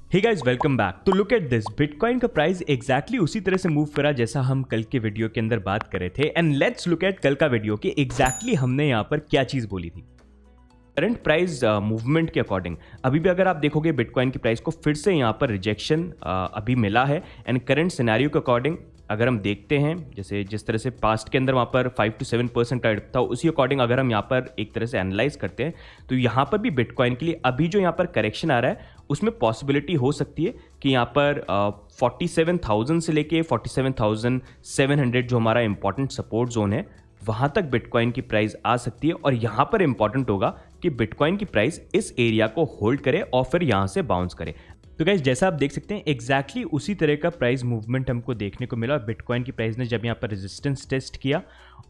Hey guys, welcome back. So look at this, bitcoin का price exactly उसी तरह से मूव करा जैसा हम कल के वीडियो के अंदर बात करे थे। एंड लेट्स लुक एट कल का वीडियो कि एग्जैक्टली हमने यहाँ पर क्या चीज़ बोली थी। करंट प्राइस मूवमेंट के अकॉर्डिंग अभी भी अगर आप देखोगे बिटकॉइन की प्राइस को फिर से यहाँ पर रिजेक्शन अभी मिला है। एंड करंट सिनेरियो के अकॉर्डिंग अगर हम देखते हैं जैसे जिस तरह से पास्ट के अंदर वहाँ पर 5 to 7% का था, उसी अकॉर्डिंग अगर हम यहाँ पर एक तरह से एनालाइज करते हैं तो यहाँ पर भी बिटकॉइन के लिए अभी जो यहाँ पर करेक्शन आ रहा है उसमें पॉसिबिलिटी हो सकती है कि यहाँ पर 47,000 से लेके 47,700 जो हमारा इंपॉर्टेंट सपोर्ट जोन है वहाँ तक बिटकॉइन की प्राइस आ सकती है। और यहाँ पर इंपॉर्टेंट होगा कि बिटकॉइन की प्राइस इस एरिया को होल्ड करे और फिर यहाँ से बाउंस करे। तो गाइस, जैसा आप देख सकते हैं एग्जैक्टली उसी तरह का प्राइस मूवमेंट हमको देखने को मिला। बिटकॉइन की प्राइस ने जब यहाँ पर रेजिस्टेंस टेस्ट किया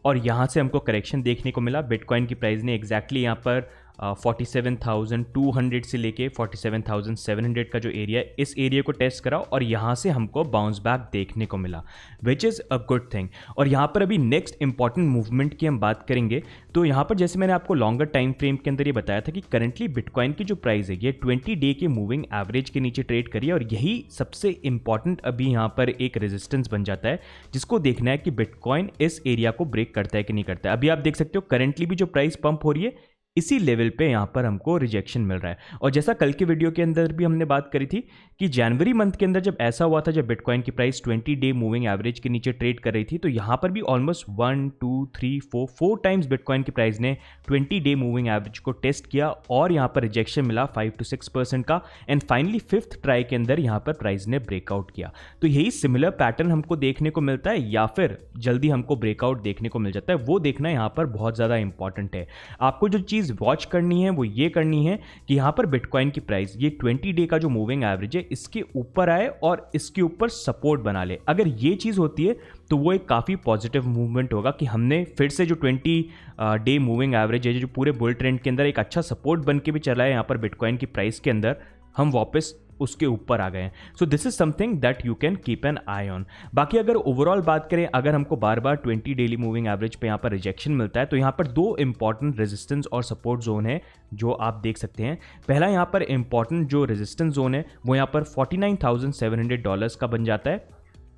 और यहाँ से हमको करेक्शन देखने को मिला। बिटकॉइन की प्राइस ने एग्जैक्टली यहाँ पर 47,200 से लेके 47,700 का जो एरिया है इस एरिया को टेस्ट करा और यहाँ से हमको बाउंस बैक देखने को मिला, which is a good thing. और यहाँ पर अभी नेक्स्ट इंपॉर्टेंट मूवमेंट की हम बात करेंगे। तो यहाँ पर जैसे मैंने आपको लॉन्गर टाइम फ्रेम के अंदर ये बताया था कि करंटली बिटकॉइन की जो प्राइस है ये 20 डे के मूविंग एवरेज के नीचे ट्रेड करी है और यही सबसे इंपॉर्टेंट अभी यहाँ पर एक रेजिस्टेंस बन जाता है जिसको देखना है कि बिटकॉइन इस एरिया को ब्रेक करता है कि नहीं करता है। अभी आप देख सकते हो करंटली भी जो प्राइस पंप हो रही है इसी लेवल पे यहाँ पर हमको रिजेक्शन मिल रहा है। और जैसा कल के वीडियो के अंदर भी हमने बात करी थी कि जनवरी मंथ के अंदर जब ऐसा हुआ था जब बिटकॉइन की प्राइस 20 डे मूविंग एवरेज के नीचे ट्रेड कर रही थी तो यहाँ पर भी ऑलमोस्ट 1 2 3 4 टाइम्स बिटकॉइन की प्राइस ने 20 डे मूविंग एवरेज को टेस्ट किया और यहाँ पर रिजेक्शन मिला 5 to 6% का। एंड फाइनली फिफ्थ ट्राई के अंदर यहाँ पर प्राइस ने ब्रेकआउट किया। तो यही सिमिलर पैटर्न हमको देखने को मिलता है या फिर जल्दी हमको ब्रेकआउट देखने को मिल जाता है, वो देखना यहाँ पर बहुत ज़्यादा इंपॉर्टेंट है। आपको जो चीज़ वॉच करनी है वो ये करनी है कि यहाँ पर बिटकॉइन की प्राइस ये 20 डे का जो मूविंग एवरेज है इसके ऊपर आए और इसके ऊपर सपोर्ट बना ले। अगर ये चीज़ होती है तो वो एक काफ़ी पॉजिटिव मूवमेंट होगा कि हमने फिर से जो 20 डे मूविंग एवरेज है जो पूरे बुल ट्रेंड के अंदर एक अच्छा सपोर्ट बन के भी चला है यहाँ पर बिटकॉइन की प्राइस के अंदर, हम वापस उसके ऊपर आ गए हैं। So this is something that you can keep an I on. बाकी अगर ओवरऑल बात करें, अगर हमको बार बार 20 डेली मूविंग एवरेज पे यहाँ पर रिजेक्शन मिलता है तो यहाँ पर दो इंपॉर्टेंट रेजिस्टेंस और सपोर्ट जोन है जो आप देख सकते हैं। पहला यहाँ पर इंपॉर्टेंट जो रेजिस्टेंस जोन है वो यहाँ पर $49,700 का बन जाता है।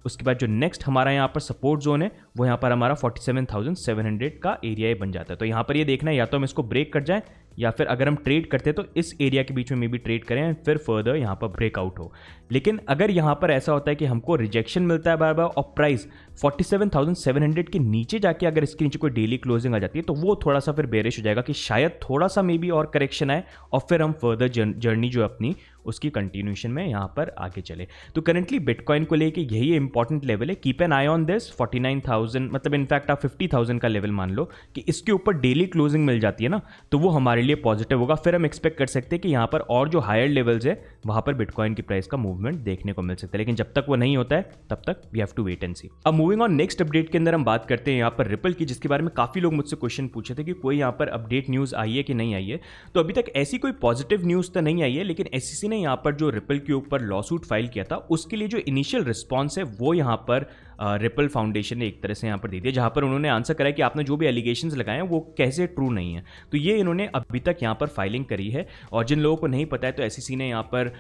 उसके बाद जो नेक्स्ट हमारा यहाँ पर सपोर्ट जोन है वो यहाँ पर हमारा 47,700 का एरिया बन जाता है। तो यहाँ पर ये देखना है या तो हम इसको ब्रेक कर जाएं या फिर अगर हम ट्रेड करते हैं तो इस एरिया के बीच में भी ट्रेड करें फिर फर्दर यहाँ पर ब्रेकआउट हो। लेकिन अगर यहाँ पर ऐसा होता है कि हमको रिजेक्शन मिलता है बार बार और प्राइस 47,700 के नीचे जाके अगर इसके नीचे कोई डेली क्लोजिंग आ जाती है तो वो थोड़ा सा फिर बेरिश हो जाएगा कि शायद थोड़ा सा मे बी और करेक्शन आए और फिर हम फर्दर जर्नी जो अपनी उसकी कंटिन्यूएशन में यहाँ पर आगे चले। तो करंटली बिटकॉइन को लेके यही इंपॉर्टेंट लेवल है। Keep an I on this 49,000, मतलब इनफैक्ट आप 50,000 का लेवल मान लो कि इसके ऊपर डेली क्लोजिंग मिल जाती है ना तो वो हमारे लिए पॉजिटिव होगा। फिर हम एक्सपेक्ट कर सकते हैं कि यहाँ पर और जो हायर लेवल्स है वहाँ पर बिटकॉइन की प्राइस का मूवमेंट देखने को मिल सकता है। लेकिन जब तक वो नहीं होता है तब तक we have to wait and see. अब मूविंग ऑन नेक्स्ट अपडेट के अंदर हम बात करते हैं यहाँ पर रिपल की, जिसके बारे में काफी लोग मुझसे क्वेश्चन पूछे थे कि कोई यहाँ पर अपडेट न्यूज आई है कि नहीं आई है। तो अभी तक ऐसी कोई पॉजिटिव न्यूज तो नहीं आई है, लेकिन एसईसी ने यहाँ पर जो रिपल के ऊपर लॉसूट फाइल किया था उसके लिए जो इनिशियल रिस्पॉन्स है वो यहाँ पर रिपल फाउंडेशन ने एक तरह से यहाँ पर दे दिया, जहाँ पर उन्होंने आंसर करा कि आपने जो भी एलिगेशंस लगाए हैं वो कैसे ट्रू नहीं है। तो ये इन्होंने अभी तक यहाँ पर फाइलिंग करी है। और जिन लोगों को नहीं पता है तो एसईसी ने यहाँ पर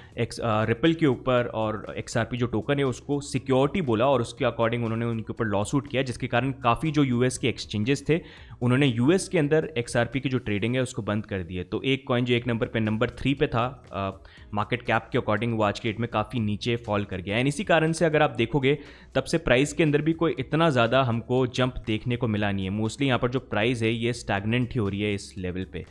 रिपल के ऊपर और XRP जो टोकन है उसको सिक्योरिटी बोला और उसके अकॉर्डिंग उन्होंने उनके ऊपर लॉसूट किया, जिसके कारण काफ़ी जो यूएस के एक्सचेंजेस थे उन्होंने यूएस के अंदर XRP की जो ट्रेडिंग है उसको बंद कर दिए। तो एक कॉइन जो एक नंबर 3 पे था मार्केट कैप के अकॉर्डिंग वो आज के डेट में काफ़ी नीचे फॉल कर गया है। इसी कारण से अगर आप देखोगे तब से प्राइस के अंदर भी कोई इतना ज़्यादा हमको जंप देखने को मिला नहीं है। मोस्टली यहाँ पर जो प्राइस है ये स्टैग्नेंट ही हो रही है इस लेवल पे।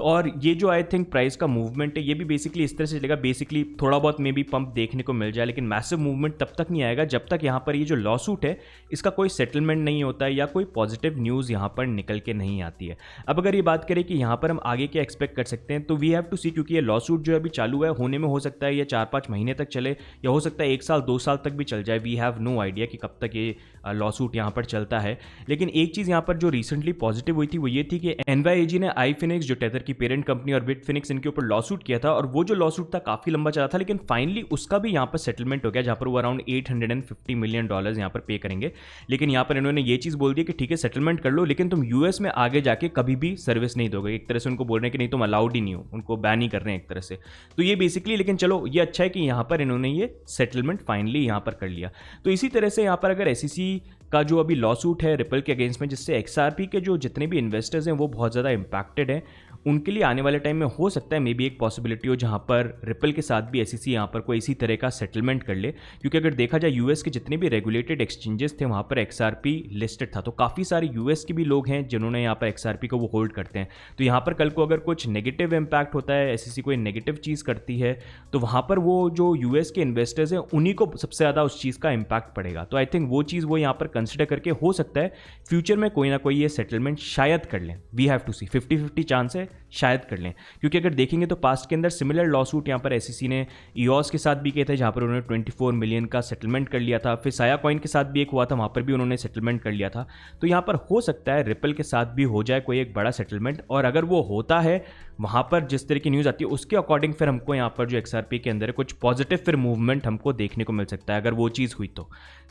और ये जो आई थिंक प्राइस का मूवमेंट है ये भी बेसिकली इस तरह से चलेगा, बेसिकली थोड़ा बहुत मे बी पंप देखने को मिल जाए लेकिन मैसिव मूवमेंट तब तक नहीं आएगा जब तक यहाँ पर ये जो लॉसूट है इसका कोई सेटलमेंट नहीं होता है या कोई पॉजिटिव न्यूज़ यहाँ पर निकल के नहीं आती है। अब अगर ये बात करें कि यहाँ पर हम आगे क्या एक्सपेक्ट कर सकते हैं तो वी हैव टू सी, क्योंकि ये लॉसूट जो अभी चालू है होने में हो सकता है ये 4-5 महीने तक चले या हो सकता है 1 साल 2 साल तक भी चल जाए। वी हैव नो आइडिया कि कब तक ये लॉसूट यहाँ पर चलता है। लेकिन एक चीज़ यहाँ पर जो रिसेंटली पॉजिटिव हुई थी वो ये थी कि NYAG ने iFinex जो टेथर की पेरेंट कंपनी और बिटफिनिक्स इनके ऊपर लॉ सूट किया था, और वो जो लॉ सूट था काफ़ी लंबा चला था, लेकिन फाइनली उसका भी यहाँ पर सेटलमेंट हो गया, जहाँ पर वो अराउंड $850 मिलियन यहाँ पर पे करेंगे। लेकिन यहाँ पर इन्होंने ये चीज़ बोल दी कि ठीक है सेटलमेंट कर लो, लेकिन तुम यूएस में आगे जाके कभी भी सर्विस नहीं दोगे। एक तरह से उनको बोल रहे हैं कि नहीं, तुम अलाउड ही नहीं हो, उनको बैन ही कर रहे हैं एक तरह से। तो ये बेसिकली, लेकिन चलो ये अच्छा है कि यहाँ पर इन्होंने ये सेटलमेंट फाइनली यहाँ पर कर लिया। तो इसी तरह से यहाँ पर अगर एसईसी का जो अभी लॉ सूट है रिपल के अगेंस्ट में, जिससे एक्सआरपी के जो जितने भी इन्वेस्टर्स हैं वो बहुत ज़्यादा इंपैक्टेड हैं, उनके लिए आने वाले टाइम में हो सकता है मे बी एक पॉसिबिलिटी हो जहाँ पर रिपल के साथ भी एसईसी यहाँ पर कोई इसी तरह का सेटलमेंट कर ले। क्योंकि अगर देखा जाए यूएस के जितने भी रेगुलेटेड एक्सचेंजेस थे वहाँ पर एक्सआरपी लिस्टेड था, तो काफ़ी सारे यूएस के भी लोग हैं जिन्होंने यहाँ पर एक्सआरपी को वो होल्ड करते हैं। तो यहाँ पर कल को अगर कुछ नेगेटिव इम्पैक्ट होता है, एसईसी कोई नेगेटिव चीज़ करती है, तो वहाँ पर वो जो यूएस के इन्वेस्टर्स हैं उन्हीं को सबसे ज़्यादा उस चीज़ का इम्पैक्ट पड़ेगा। तो आई थिंक वो चीज़ वो यहाँ पर कंसिडर करके हो सकता है फ्यूचर में कोई ना कोई ये सेटलमेंट शायद कर लें। We have to see, 50-50 chance है शायद कर लें। क्योंकि अगर देखेंगे तो पास्ट के अंदर सिमिलर लॉ सूट यहाँ पर एसईसी ने ईओस के साथ भी किए थे, जहाँ पर उन्होंने 24 मिलियन का सेटलमेंट कर लिया था। फिर साया कॉइन के साथ भी एक हुआ था, वहाँ पर भी उन्होंने सेटलमेंट कर लिया था। तो यहाँ पर हो सकता है रिपल के साथ भी हो जाए कोई एक बड़ा सेटलमेंट, और अगर वो होता है वहाँ पर जिस तरह की न्यूज़ आती है उसके अकॉर्डिंग फिर हमको यहाँ पर जो एक्सआरपी के अंदर है कुछ पॉजिटिव फिर मूवमेंट हमको देखने को मिल सकता है अगर वो चीज़ हुई तो।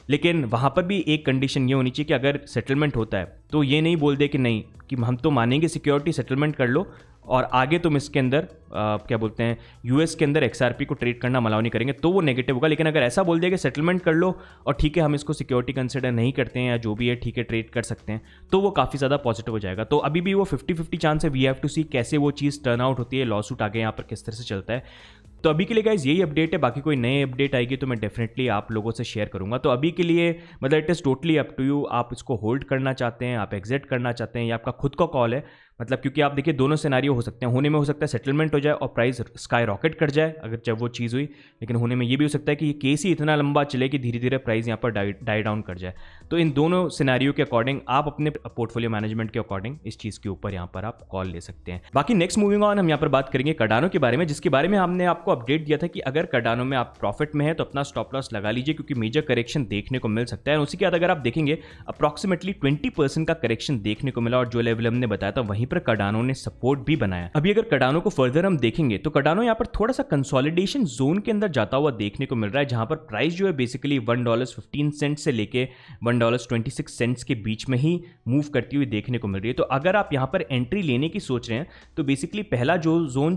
लेकिन वहाँ पर भी एक कंडीशन ये होनी चाहिए कि अगर सेटलमेंट होता है तो ये नहीं बोल दे कि नहीं, कि हम तो मानेंगे सिक्योरिटी, सेटलमेंट कर लो और आगे तुम इसके अंदर क्या बोलते हैं यूएस के अंदर एक्सआरपी को ट्रेड करना अलाउ नहीं करेंगे, तो वो नेगेटिव होगा। लेकिन अगर ऐसा बोल दिया कि सेटलमेंट कर लो और ठीक है हम इसको सिक्योरिटी कंसिडर नहीं करते हैं या जो भी है ठीक है ट्रेड कर सकते हैं, तो वो काफ़ी ज़्यादा पॉजिटिव हो जाएगा। तो अभी भी वो 50-50 चांस है। वी हैव टू सी कैसे वो चीज़ टर्न आउट होती है, लॉ सूट आगे यहाँ पर किस तरह से चलता है। तो अभी के लिए गाइज यही अपडेट है, बाकी कोई नए अपडेट आएगी तो मैं डेफिनेटली आप लोगों से शेयर करूंगा। तो अभी के लिए मतलब it is totally up to you, आप इसको होल्ड करना चाहते हैं, आप एग्जिट करना चाहते हैं, या आपका खुद का कॉल है। मतलब क्योंकि आप देखिए दोनों सिनेरियो हो सकते हैं, होने में हो सकता है सेटलमेंट हो जाए और प्राइस स्काई रॉकेट कर जाए अगर जब वो चीज़ हुई, लेकिन होने में ये भी हो सकता है कि ये केस ही इतना लंबा चले कि धीरे धीरे प्राइस यहाँ पर डाई डाउन कर जाए। तो इन दोनों सिनेरियो के अकॉर्डिंग आप अपने पोर्टफोलियो मैनेजमेंट के अकॉर्डिंग इस चीज़ के ऊपर यहाँ पर आप कॉल ले सकते हैं। बाकी नेक्स्ट मूविंग ऑन हम यहाँ पर बात करेंगे कार्डानो के बारे में, जिसके बारे में हमने आपको अपडेट दिया था कि अगर कार्डानो में आप प्रॉफिट में है तो अपना स्टॉप लॉस लगा लीजिए क्योंकि मेजर करेक्शन देखने को मिल सकता है। और उसी के बाद अगर आप देखेंगे अप्रॉक्सीमेटली 20% का करेक्शन देखने को मिला, और जो लेवल हमने बताया था वहीं पर कार्डानो ने सपोर्ट भी बनाया। अभी अगर कार्डानो को फर्दर हम देखेंगे तो कार्डानो यहाँ पर थोड़ा सा कंसोलिडेशन जोन के अंदर जाता हुआ देखने को मिल रहा है, जहां पर प्राइस जो है बेसिकली $1.15 से लेके $1.26 के बीच में ही मूव करती हुई देखने को मिल रही है। तो अगर आप यहाँ पर एंट्री लेने की सोच रहे हैं तो बेसिकली पहला जोन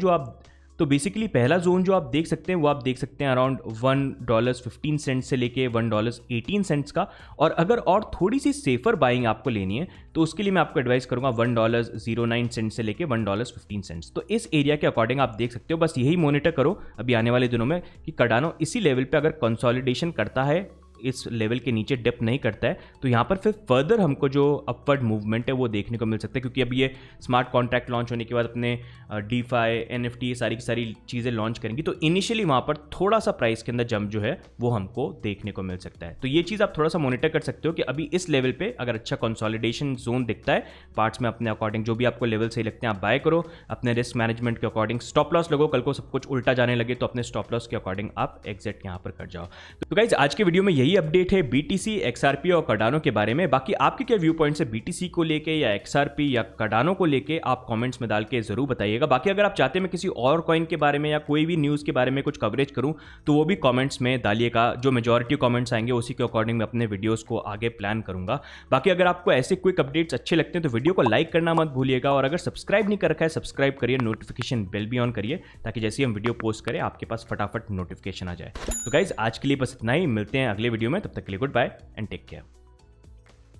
जो आप देख सकते हैं वो आप देख सकते हैं अराउंड $1.15 से लेके $1.18 का। और अगर और थोड़ी सी सेफर बाइंग आपको लेनी है तो उसके लिए मैं आपको एडवाइस करूंगा $1.09 से लेके $1.15। तो इस एरिया के अकॉर्डिंग आप देख सकते हो। बस यही मॉनिटर करो अभी आने वाले दिनों में कि कार्डानो इसी लेवल पे अगर कंसोलिडेशन करता है, इस लेवल के नीचे डिप नहीं करता है, तो यहाँ पर फिर फर्दर हमको जो अपवर्ड मूवमेंट है वो देखने को मिल सकता है। क्योंकि अभी ये स्मार्ट कॉन्ट्रैक्ट लॉन्च होने के बाद अपने डीफाई NFT ये सारी की सारी चीज़ें लॉन्च करेंगी, तो इनिशियली वहाँ पर थोड़ा सा प्राइस के अंदर जंप जो है वो हमको देखने को मिल सकता है। तो ये चीज़ आप थोड़ा सा मॉनिटर कर सकते हो कि अभी इस लेवल पर अगर अच्छा कंसोलिडेशन जोन दिखता है पार्ट्स में, अपने अकॉर्डिंग जो भी आपको लेवल सही लगते हैं आप बाय करो, अपने रिस्क मैनेजमेंट के अकॉर्डिंग स्टॉप लॉस लगो। कल को सब कुछ उल्टा जाने लगे तो अपने स्टॉप लॉस के अकॉर्डिंग आप एग्जिट यहाँ पर कर जाओ। तो गाइज आज के वीडियो में यही अपडेट है BTC, XRP और कार्डानो के बारे में। बाकी आपके क्या व्यू पॉइंट्स है BTC को लेके या XRP या कार्डानो को लेके, आप कमेंट्स में डाल के जरूर बताइएगा। बाकी अगर आप चाहते हैं मैं किसी और कॉइन के बारे में या कोई भी न्यूज़ के बारे में कुछ कवरेज करूं तो वो भी कमेंट्स में डालिएगा। जो मेजॉरिटी कमेंट्स आएंगे उसी के अकॉर्डिंग मैं अपने वीडियोज़ को आगे प्लान करूंगा। बाकी अगर आपको ऐसे क्विक अपडेट्स अच्छे लगते हैं तो वीडियो को लाइक करना मत भूलिएगा, और अगर सब्सक्राइब नहीं कर रखा है सब्सक्राइब करिए, नोटिफिकेशन बेल भी ऑन करिए ताकि जैसे ही हम वीडियो पोस्ट करें आपके पास फटाफट नोटिफिकेशन आ जाए। तो गाइज आज के लिए बस इतना ही, मिलते हैं अगले वीडियो में, तब तक के लिए goodbye and take care.